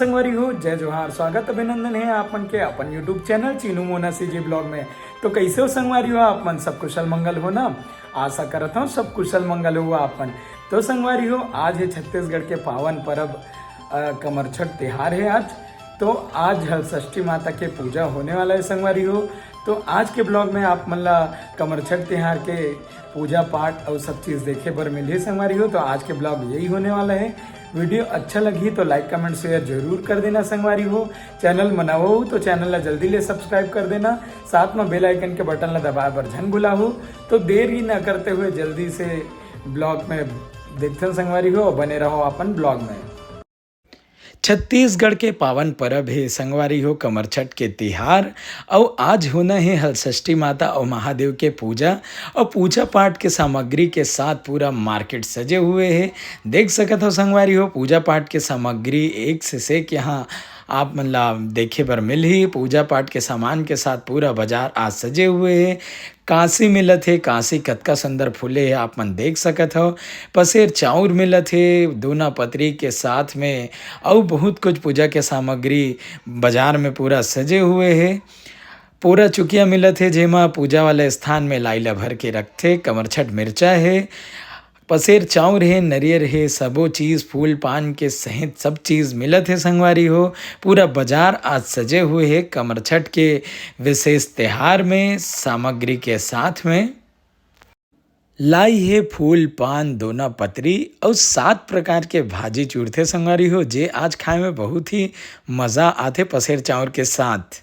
संगवारी हो, जय जोहार। स्वागत अभिनंदन है आप मन के अपन YouTube channel Chinu Mona CG blog में। तो कैसे हो संगवारी हो आप मन? सब कुशल मंगल हो ना? आशा करता हूँ सब कुशल मंगल हुआ आपन। तो संगवारी हो, आज है छत्तीसगढ़ के पावन पर्व कमरछठ त्योहार है आज। तो आज हलषष्ठी माता के पूजा होने वाला है संगवारी हो। तो आज के ब्लॉग में आप मन ला कमरछठ त्योहार के पूजा पाठ और सब चीज़ देखे बर मिले संगवारी हो। तो आज के ब्लॉग यही होने वाला है। वीडियो अच्छा लगी तो लाइक कमेंट शेयर जरूर कर देना संगवारी हो। चैनल बनाओ हो तो चैनल ला जल्दी ले सब्सक्राइब कर देना, साथ में बेल आइकन के बटन ला दबाए बर झन भुला हो। तो देर ही न करते हुए जल्दी से ब्लॉग में देखते संगवारी हो, बने रहो अपन ब्लॉग में। छत्तीसगढ़ के पावन पर्व है संगवारी हो कमरछठ के तिहार। और आज होना है हलषष्ठी माता और महादेव के पूजा और पूजा पाठ के सामग्री के साथ पूरा मार्केट सजे हुए हैं। देख सकत हो संगवारी हो, पूजा पाठ के सामग्री एक से एक यहाँ आप मन ला देखे बर मिलही। पूजा पाठ के सामान के साथ पूरा बाजार आज सजे हुए हैं। कांसी मिलत है, कांसी कतका सुंदर फूले है आप मन देख सकत हो। पसेर चाउर मिलत है दोना पतरी के साथ में, और बहुत कुछ पूजा के सामग्री बाजार में पूरा सजे हुए है। पूरा चुकिया मिलत है जेमा पूजा वाले स्थान में लाइला भर के रखथे। कमरछठ मिर्चा है, पसेर चाउर है, नरियर है, सबो चीज़ फूल पान के सहित सब चीज़ मिलत है संगवारी हो। पूरा बाजार आज सजे हुए है कमरछठ के विशेष त्योहार में सामग्री के साथ में। लाई है फूल पान दोना पतरी और 7 प्रकार के भाजी चूरथे संगवारी हो, जे आज खाए में बहुत ही मज़ा आथे पसेर चाउर के साथ।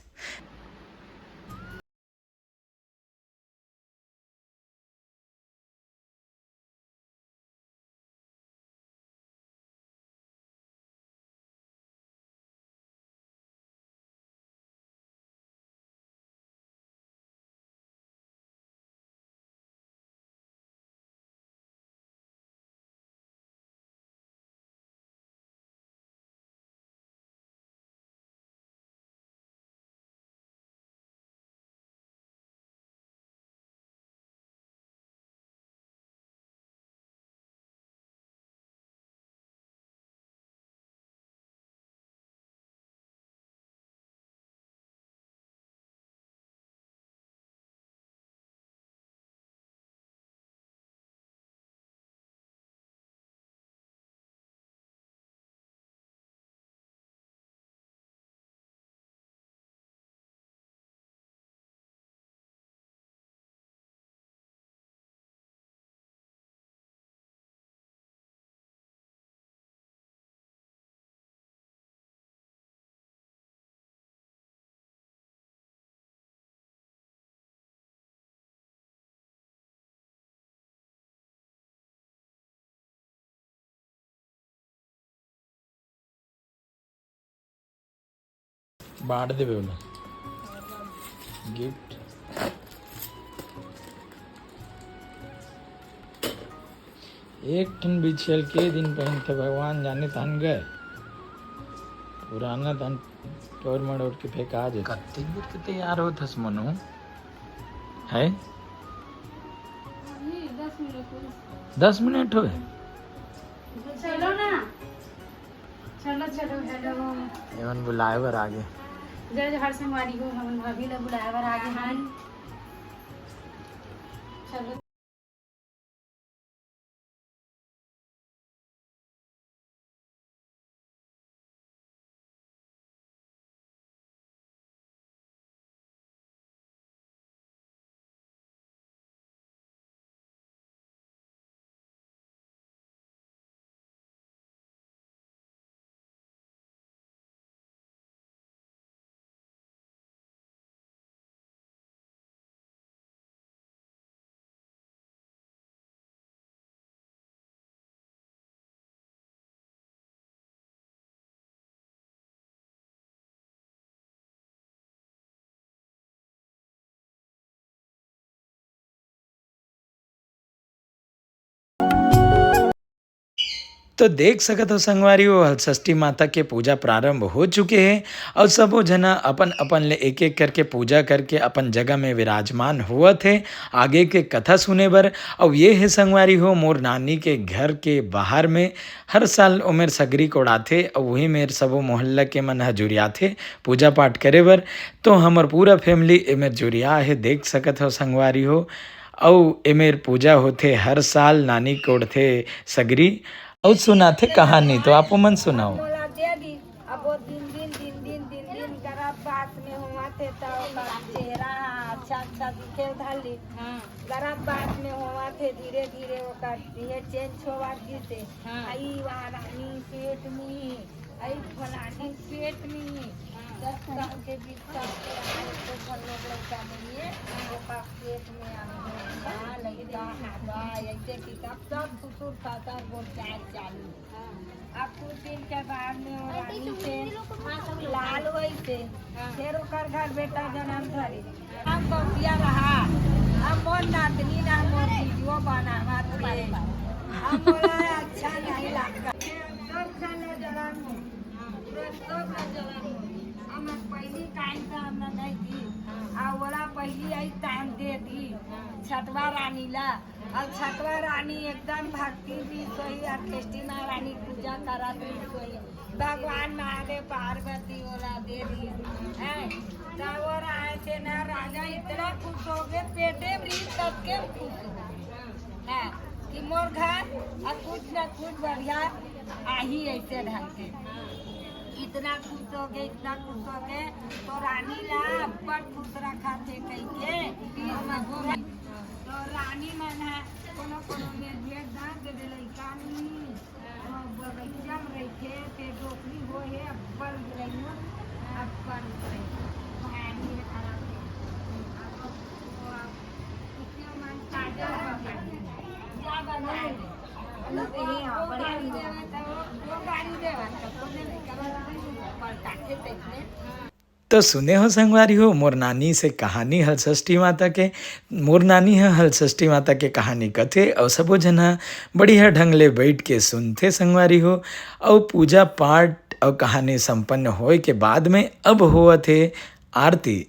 बांट देवे बोला गिफ्ट। एक ठन बिछल के दिन पहन के भगवान जाने तान गए, पुराना तान टोर मड़ोड़ के फेंका जे। कत्ते दूर के तैयार हो थस मनु है? 10 मिनट हुए। चलो ना, चलो चलो हेलो। एवन बुलाए बर आगे। जय जोहार संगवारी हो, हम भाभी ला बुलाए बर आगे हैं। चलो। तो देख सकत हो संगवारी हो हलषष्ठी माता के पूजा प्रारंभ हो चुके हैं और सबो जना अपन अपन ले एक एक करके पूजा करके अपन जगह में विराजमान हुआ थे आगे के कथा सुने बर। और ये है संगवारी हो मोर नानी के घर के बाहर में हर साल उमेर सगरी कोड़ाथे और वही मेर सबो मोहल्ला के मन ह जुरियाथे पूजा पाठ करे बर। तो हमर पूरा फैमिली एमेर जुरिया है देख सकत हो संगवारी हो। अउ एमेर पूजा होथे हर साल नानी कोड़थे सगरी और सुनाथे कहानी। तो आप मन सुनाओ। मोला दे दी अब वो दिन गरब बात में हुआ थे तो चेहरा अच्छा अच्छा दिखे धाली गरब बात में हुआ थे धीरे धीरे वो ये चेंज होवा जीते आई वहाँ रानी पेट में आई फलानी पेट में 10 साल के बीच का तो फल लोग लड़का नहीं है वो का पेट में आ लड़का हाथा ऐसे किताब सब सुसुर खाता वो चालू अब कुछ दिन के बाद में वो रानी से लाल हुई थे फिर ओकर घर बेटा जन्म धरी हम बबिया रहा हम मोर नातनी ना मोर वीडियो बनावा थे हम बोला अच्छा नहीं लगता सब खाने जलन सब ना जलन हम पहली टाइम का हमने नहीं दी आ बोला पहली आई टाइम दे दी छठवा रानी ला और छठवा रानी एकदम भक्ति भी सोई और कृष्णा रानी पूजा करा भी सोई भगवान महादेव पार्वती बोला दे दी है तब वो आए थे ना राजा इतना खुश हो गए पेटे भी सबके खुश है कि मोर घर और कुछ न कुछ बढ़िया आई ऐसे ढंग के इतना खुश हो गए तो रानी ला बड़ खुश रखा थे कहीं के तो रानी मन है कोनो में भेद ना दे दे लइका नहीं बगैचा में रखे ते डोकरी हो है अब्बल गिरैनो अपन कहानी है खराब इसके मन ताजा क्या बनाए वो गाड़ी देवा तो नहीं करा पर काटे देखने। तो सुने हो संगवारी हो मोर नानी से कहानी हलषष्ठी माता के। मोर नानी है हलषष्ठी माता के कहानी कथे और सबो जना बढ़िया ढंग ले बैठ के सुनते संगवारी हो। और पूजा पाठ और कहानी संपन्न होए के बाद में अब हुआ थे आरती।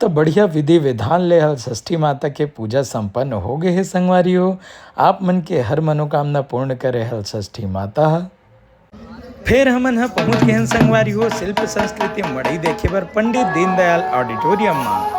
तो बढ़िया विधि विधान ले हलषष्ठी माता के पूजा संपन्न हो गए है संगवारी हो। आप मन के हर मनोकामना पूर्ण करे हलषष्ठी माता। फिर हमन ह पहुंच गए संगवारी हो शिल्प संस्कृति मड़ई देखे बर पंडित दीनदयाल ऑडिटोरियम में।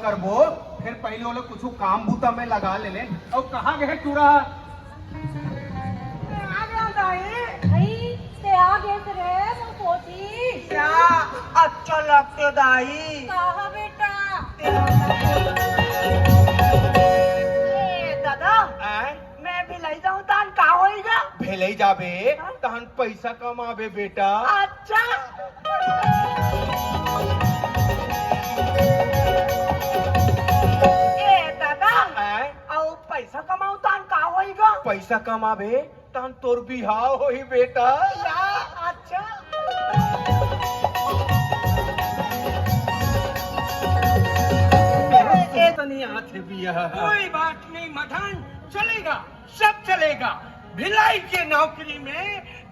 करबो फिर पहले वो लोग कुछ काम बूता में लगा ले ले। और कहाँ गए चूड़ा? आ गया दाई भाई ते आ गए रे मैं पोती क्या अच्छा लगते दाई। कहा बेटा दादा मैं भी ले जाऊं तान का होएगा? भेले जाबे तहन पैसा कमाबे बेटा। अच्छा दादा और पैसा कमाऊ तान का होएगा? पैसा कमाबे तहन तोर बिहाव होई बेटा। अच्छा तनी आथे बिया। कोई बात नहीं मठान, चलेगा, सब चलेगा। भिलाई के नौकरी में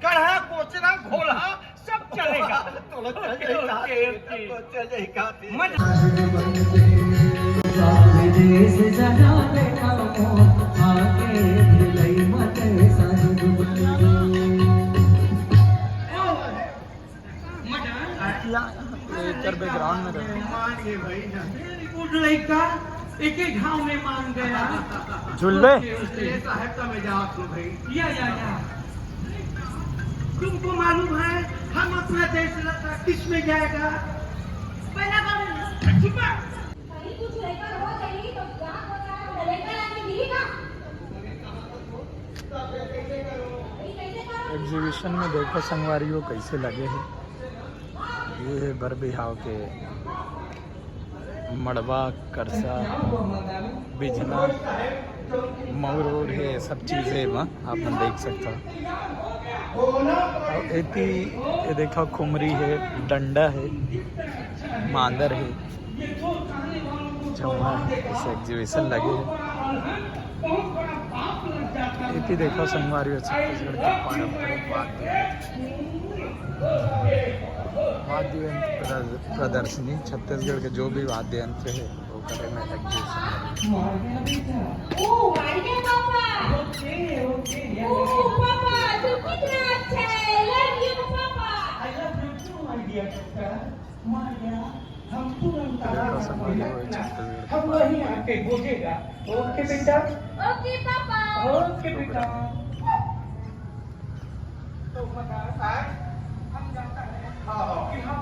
कढ़ा कोचरा घोला सब चलेगा। थोड़ा चल जाएगा, चल जाएगा। बैकग्राउंड में मान गए भाई ना। गुड लड़का एक ही घाव में मान गया। झुलबे साहब में जाओ भाई। या तुमको मालूम है हम अपना देश लड़का किस में जाएगा? चुपा। एग्जीबिशन में देखो संगवारी को कैसे लगे हैं। ये है बरबिहाव के मड़वा, करसा, बिजना, मौर है, सब चीज़ें वहाँ आप मन देख सकता। और ये देखो खुमरी है, डंडा है, मांदर है, जमुआ है। इस एग्जीबिशन लगे है। ये देखो संगवारी छत्तीसगढ़ के पारंपरिक वाद्य यंत्र प्रदर्शनी। छत्तीसगढ़ के जो भी वाद्य यंत्र है वो करे में एग्जीबिशन। देखो संगवारी वो छत्तीसगढ़ हम वहीं आके बोलेगा। ओके बेटा। ओके पापा। ओके बेटा। तो हम जाता है। हाँ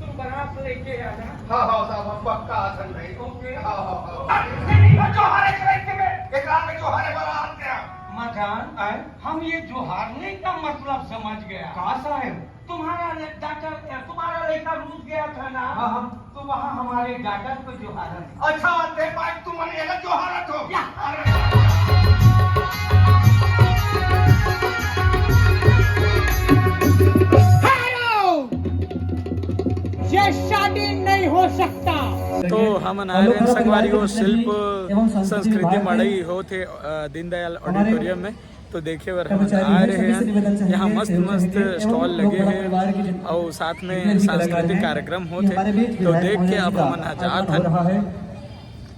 तुम बारात लेके आना। हाँ साहब हम पक्का आसन भाई। ओके। मजान हम ये जोहारने का मतलब समझ गया। कहाँ साहब? तुम्हारा लड़का रूस गया था ना। हाँ। तो वहाँ हमारे डॉक्टर को जोहारा। अच्छा दे पाए तुम मन जो हालत हो। ये शादी नहीं हो सकता। तो हम नारायण संगवारी को शिल्प संस्कृति मड़ई होते दीनदयाल ऑडिटोरियम में। तो देखे वर हम आ रहे हैं। यहाँ मस्त स्टॉल लगे हैं और साथ में सांस्कृतिक कार्यक्रम होते। तो देख के अब हम जात हैं।